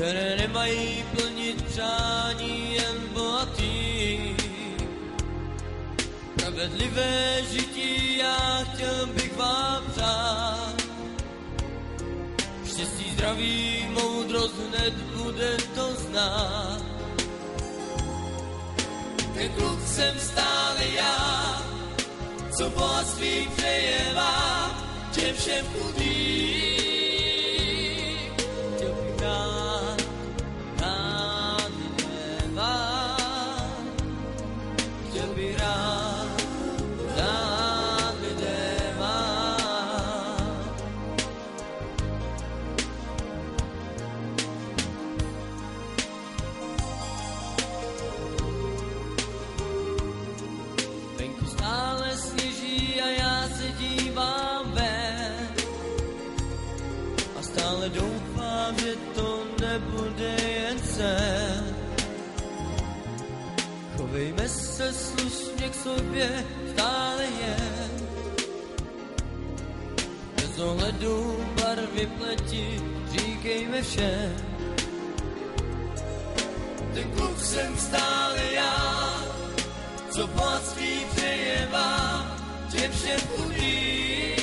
které nemají plnit přání jen bohatý. Spravedlivé žití já chtěl bych vám přát. Štěstí, zdraví, moudrost hned bude to znát. Ten kluk jsem stále já, co bohatství přeje vám, těm všem chudým. Chtěl bych dát lidem vám, chtěl bych dát lidem vám. Venku stále sněží a já se dívám ven a stále doufám, že to nebude jen sen. Chovejme se slušně k sobě stále jen, bez ohledu barvy pleti říkejme všem. Ten kluk jsem stále já, co bohatství přeje vám, těm všem chudým.